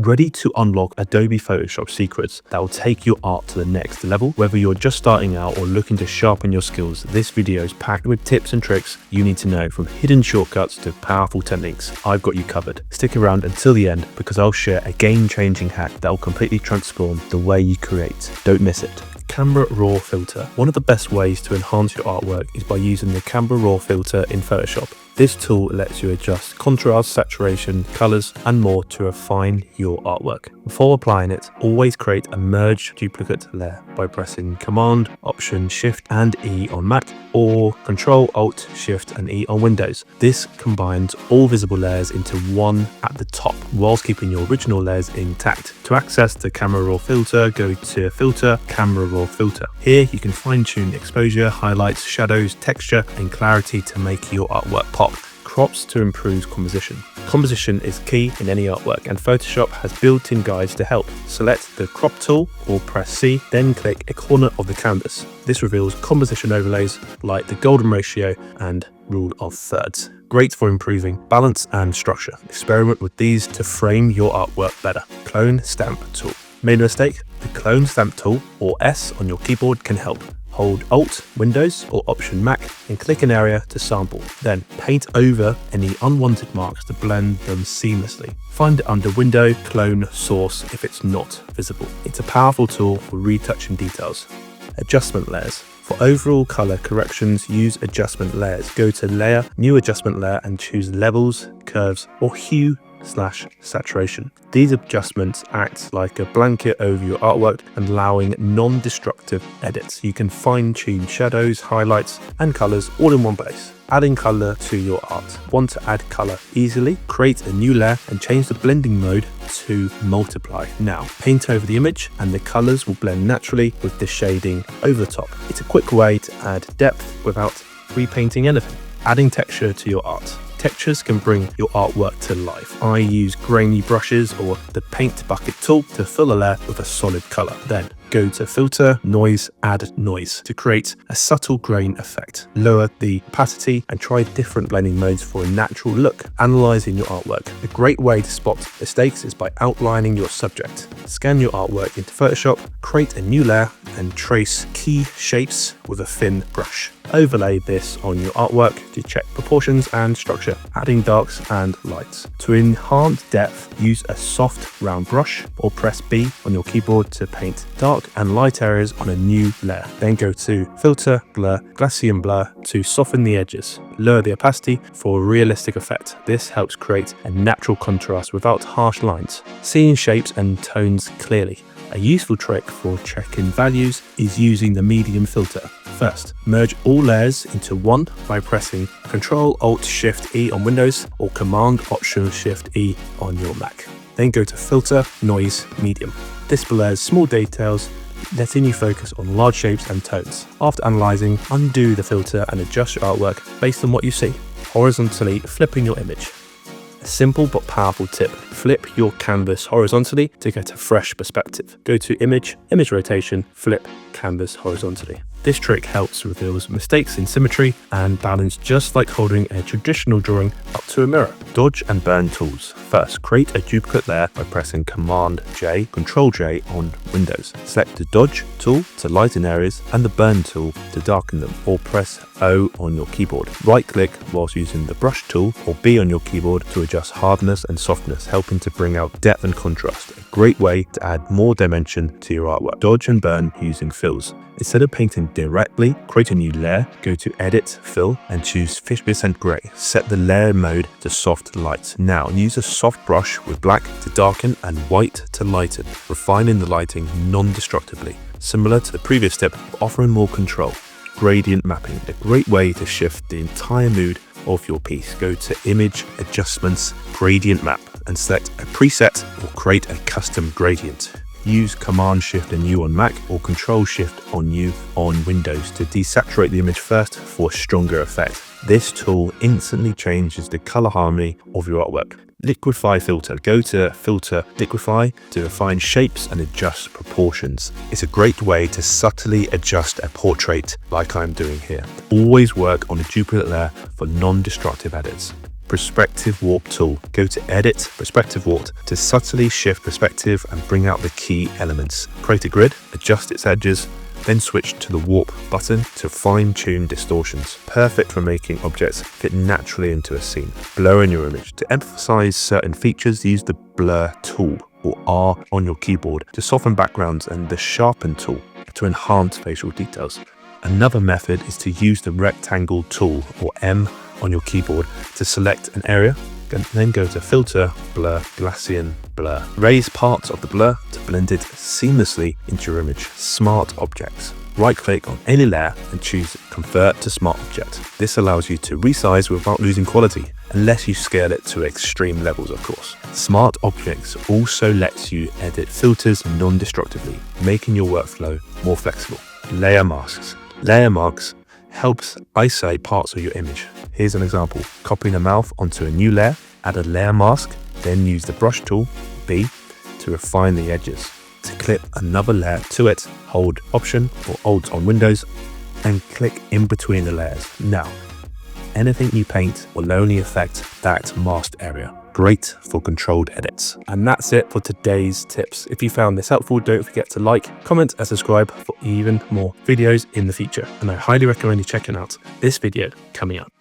ready to unlock Adobe Photoshop secrets that will take your art to the next level. Whether you're just starting out or looking to sharpen your skills, this video is packed with tips and tricks you need to know, from hidden shortcuts to powerful techniques. I've got you covered. Stick around until the end because I'll share a game-changing hack that will completely transform the way you create. Don't miss it. Camera Raw Filter. One of the best ways to enhance your artwork is by using the Camera Raw filter in Photoshop. This tool lets you adjust contrast, saturation, colors, and more to refine your artwork. Before applying it, always create a merge duplicate layer by pressing Command, Option, Shift, and E on Mac, or Control, Alt, Shift, and E on Windows. This combines all visible layers into one at the top, whilst keeping your original layers intact. To access the Camera Raw filter, go to Filter, Camera Raw Filter. Here you can fine-tune exposure, highlights, shadows, texture, and clarity to make your artwork pop. Crops to improve composition. Composition is key in any artwork, and Photoshop has built-in guides to help. Select the crop tool or press C, then click a corner of the canvas. This reveals composition overlays like the golden ratio and rule of thirds. Great for improving balance and structure. Experiment with these to frame your artwork better. Clone Stamp Tool. Made a mistake? The Clone Stamp Tool, or S on your keyboard, can help. Hold Alt, Windows, or Option Mac and click an area to sample. Then paint over any unwanted marks to blend them seamlessly. Find it under Window, Clone, Source if it's not visible. It's a powerful tool for retouching details. Adjustment layers. For overall color corrections, use adjustment layers. Go to Layer, New Adjustment Layer, and choose Levels, Curves, or Hue/Saturation. These adjustments act like a blanket over your artwork and allowing non-destructive edits. You can fine-tune shadows, highlights, and colors all in one place. Adding color to your art. Want to add color easily? Create a new layer and change the blending mode to multiply. Now, paint over the image and the colors will blend naturally with the shading over the top. It's a quick way to add depth without repainting anything. Adding texture to your art. Textures can bring your artwork to life. I use grainy brushes or the paint bucket tool to fill a layer with a solid color. Then go to Filter, Noise, Add Noise to create a subtle grain effect. Lower the opacity and try different blending modes for a natural look. Analyzing your artwork. A great way to spot mistakes is by outlining your subject. Scan your artwork into Photoshop, create a new layer, and trace key shapes with a thin brush. Overlay this on your artwork to check proportions and structure, adding darks and lights. To enhance depth, use a soft round brush or press B on your keyboard to paint dark and light areas on a new layer. Then go to Filter, Blur, Gaussian Blur to soften the edges. Lower the opacity for a realistic effect. This helps create a natural contrast without harsh lines. Seeing shapes and tones clearly. A useful trick for checking values is using the medium filter. First, merge all layers into one by pressing Ctrl Alt Shift E on Windows or Command Option Shift E on your Mac. Then go to Filter, Noise, Medium. This blurs small details, letting you focus on large shapes and tones. After analyzing, undo the filter and adjust your artwork based on what you see. Horizontally flipping your image. A simple but powerful tip. Flip your canvas horizontally to get a fresh perspective. Go to Image, Image Rotation, Flip Canvas horizontally. This trick helps reveal mistakes in symmetry and balance, just like holding a traditional drawing up to a mirror. Dodge and burn tools. First, create a duplicate layer by pressing Command J, Control J on Windows. Select the Dodge tool to lighten areas and the burn tool to darken them, or press O on your keyboard. Right click whilst using the brush tool or B on your keyboard to adjust hardness and softness, helping to bring out depth and contrast. A great way to add more dimension to your artwork. Dodge and burn using fills. Instead of painting directly, create a new layer, go to Edit, Fill, and choose 50% gray. Set the layer mode to soft light. Now use a soft brush with black to darken and white to lighten, refining the lighting non-destructively. Similar to the previous step, offering more control. Gradient mapping, a great way to shift the entire mood of your piece. Go to Image, Adjustments, Gradient Map, and select a preset or create a custom gradient. Use Command Shift and U on Mac or Control Shift on U on Windows to desaturate the image first for a stronger effect. This tool instantly changes the color harmony of your artwork. Liquify Filter. Go to Filter, Liquify to refine shapes and adjust proportions. It's a great way to subtly adjust a portrait like I'm doing here. Always work on a duplicate layer for non-destructive edits. Perspective Warp tool. Go to Edit, Perspective Warp to subtly shift perspective and bring out the key elements. Create a grid, adjust its edges, then switch to the Warp button to fine-tune distortions. Perfect for making objects fit naturally into a scene. Blur in your image. To emphasize certain features, use the Blur tool, or R on your keyboard, to soften backgrounds, and the Sharpen tool to enhance facial details. Another method is to use the Rectangle tool, or M on your keyboard, to select an area, and then go to Filter, Blur, Gaussian Blur. Raise parts of the blur to blend it seamlessly into your image. Smart Objects. Right-click on any layer and choose Convert to Smart Object. This allows you to resize without losing quality, unless you scale it to extreme levels, of course. Smart Objects also lets you edit filters non-destructively, making your workflow more flexible. Layer Masks. Layer Masks helps isolate parts of your image. Here's an example. Copying a mouth onto a new layer, add a layer mask, then use the brush tool, B, to refine the edges. To clip another layer to it, hold Option or Alt on Windows and click in between the layers. Now, anything you paint will only affect that masked area. Great for controlled edits. And that's it for today's tips. If you found this helpful, don't forget to like, comment and subscribe for even more videos in the future. And I highly recommend you checking out this video coming up.